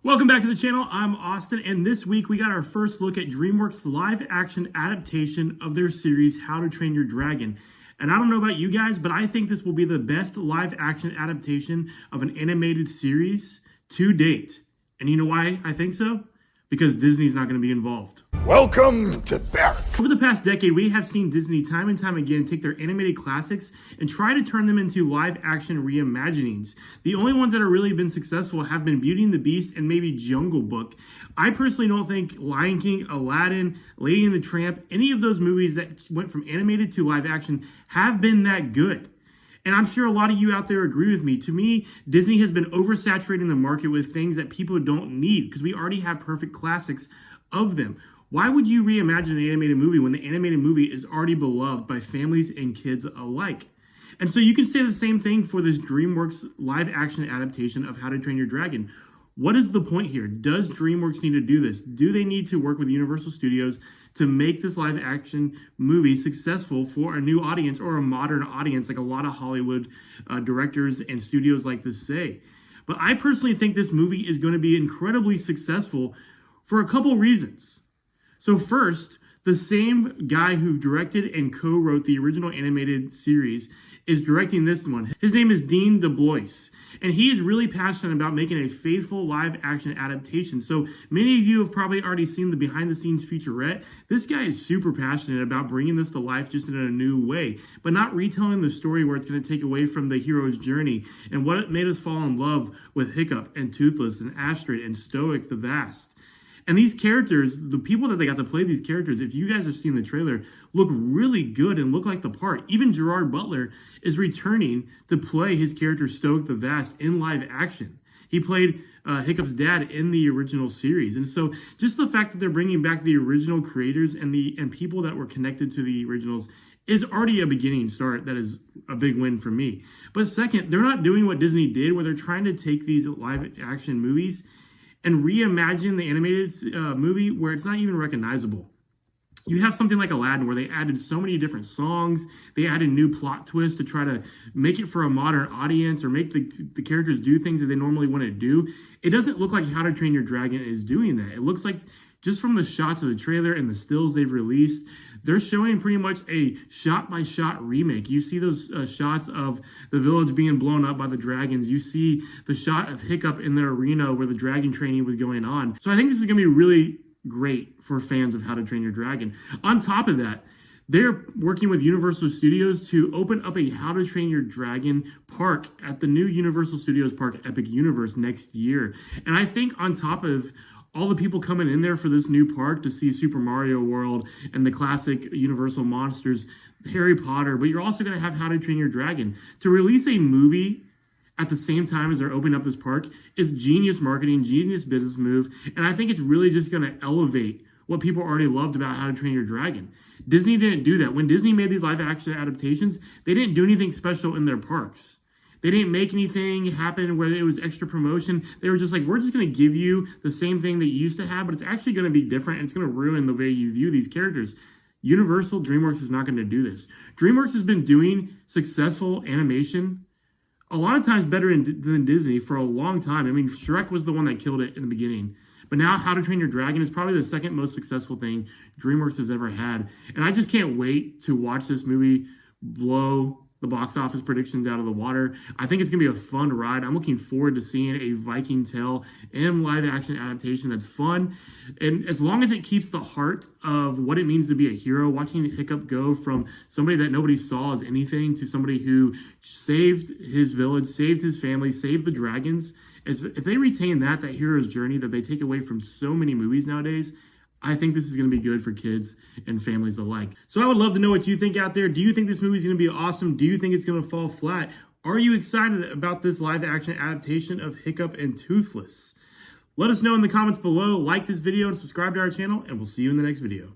Welcome back to the channel. I'm Austin, and this week we got our first look at DreamWorks' live-action adaptation of their series, How to Train Your Dragon. And I don't know about you guys, but I think this will be the best live-action adaptation of an animated series to date. And you know why I think so? Because Disney's not going to be involved. Welcome to Barrack. Over the past decade, we have seen Disney time and time again take their animated classics and try to turn them into live-action reimaginings. The only ones that have really been successful have been Beauty and the Beast and maybe Jungle Book. I personally don't think Lion King, Aladdin, Lady and the Tramp, any of those movies that went from animated to live action have been that good. And I'm sure a lot of you out there agree with me. To me, Disney has been oversaturating the market with things that people don't need because we already have perfect classics of them. Why would you reimagine an animated movie when the animated movie is already beloved by families and kids alike? And so you can say the same thing for this DreamWorks live action adaptation of How to Train Your Dragon. What is the point here? Does DreamWorks need to do this? Do they need to work with Universal Studios to make this live action movie successful for a new audience or a modern audience, like a lot of Hollywood directors and studios like to say? But I personally think this movie is going to be incredibly successful for a couple reasons. So first, the same guy who directed and co-wrote the original animated series is directing this one. His name is Dean DeBlois, and he is really passionate about making a faithful live-action adaptation. So many of you have probably already seen the behind-the-scenes featurette. This guy is super passionate about bringing this to life just in a new way, but not retelling the story where it's going to take away from the hero's journey and what it made us fall in love with Hiccup and Toothless and Astrid and Stoic the Vast. And these characters, the people that they got to play these characters, if you guys have seen the trailer, look really good and look like the part. Even Gerard Butler is returning to play his character Stoic the Vast in live action. He played Hiccup's dad in the original series. And so just the fact that they're bringing back the original creators and people that were connected to the originals is already a beginning start. That is a big win for me. But second, they're not doing what Disney did, where they're trying to take these live action movies and reimagine the animated movie where it's not even recognizable. You have something like Aladdin where they added so many different songs, they added new plot twists to try to make it for a modern audience or make the characters do things that they normally wouldn't do. It doesn't look like How to Train Your Dragon is doing that. It looks like, just from the shots of the trailer and the stills they've released, they're showing pretty much a shot-by-shot remake. You see those shots of the village being blown up by the dragons. You see the shot of Hiccup in the arena where the dragon training was going on. So I think this is going to be really great for fans of How to Train Your Dragon. On top of that, they're working with Universal Studios to open up a How to Train Your Dragon park at the new Universal Studios Park Epic Universe next year. And I think on top of all the people coming in there for this new park to see Super Mario World and the classic Universal monsters, Harry Potter, but you're also going to have How to Train Your Dragon. To release a movie at the same time as they're opening up this park is genius marketing, genius business move, and I think it's really just going to elevate what people already loved about How to Train Your Dragon. Disney didn't do that. When Disney made these live-action adaptations, they didn't do anything special in their parks. They didn't make anything happen where it was extra promotion. They were just like, we're just going to give you the same thing that you used to have, but it's actually going to be different, and it's going to ruin the way you view these characters. Universal, DreamWorks is not going to do this. DreamWorks has been doing successful animation a lot of times better than Disney for a long time. I mean, Shrek was the one that killed it in the beginning. But now How to Train Your Dragon is probably the second most successful thing DreamWorks has ever had. And I just can't wait to watch this movie blow the box office predictions out of the water. I think it's going to be a fun ride. I'm looking forward to seeing a Viking tale and live action adaptation that's fun. And as long as it keeps the heart of what it means to be a hero, watching Hiccup go from somebody that nobody saw as anything to somebody who saved his village, saved his family, saved the dragons. If they retain that hero's journey that they take away from so many movies nowadays, I think this is going to be good for kids and families alike. So I would love to know what you think out there. Do you think this movie is going to be awesome? Do you think it's going to fall flat? Are you excited about this live action adaptation of Hiccup and Toothless? Let us know in the comments below. Like this video and subscribe to our channel, and we'll see you in the next video.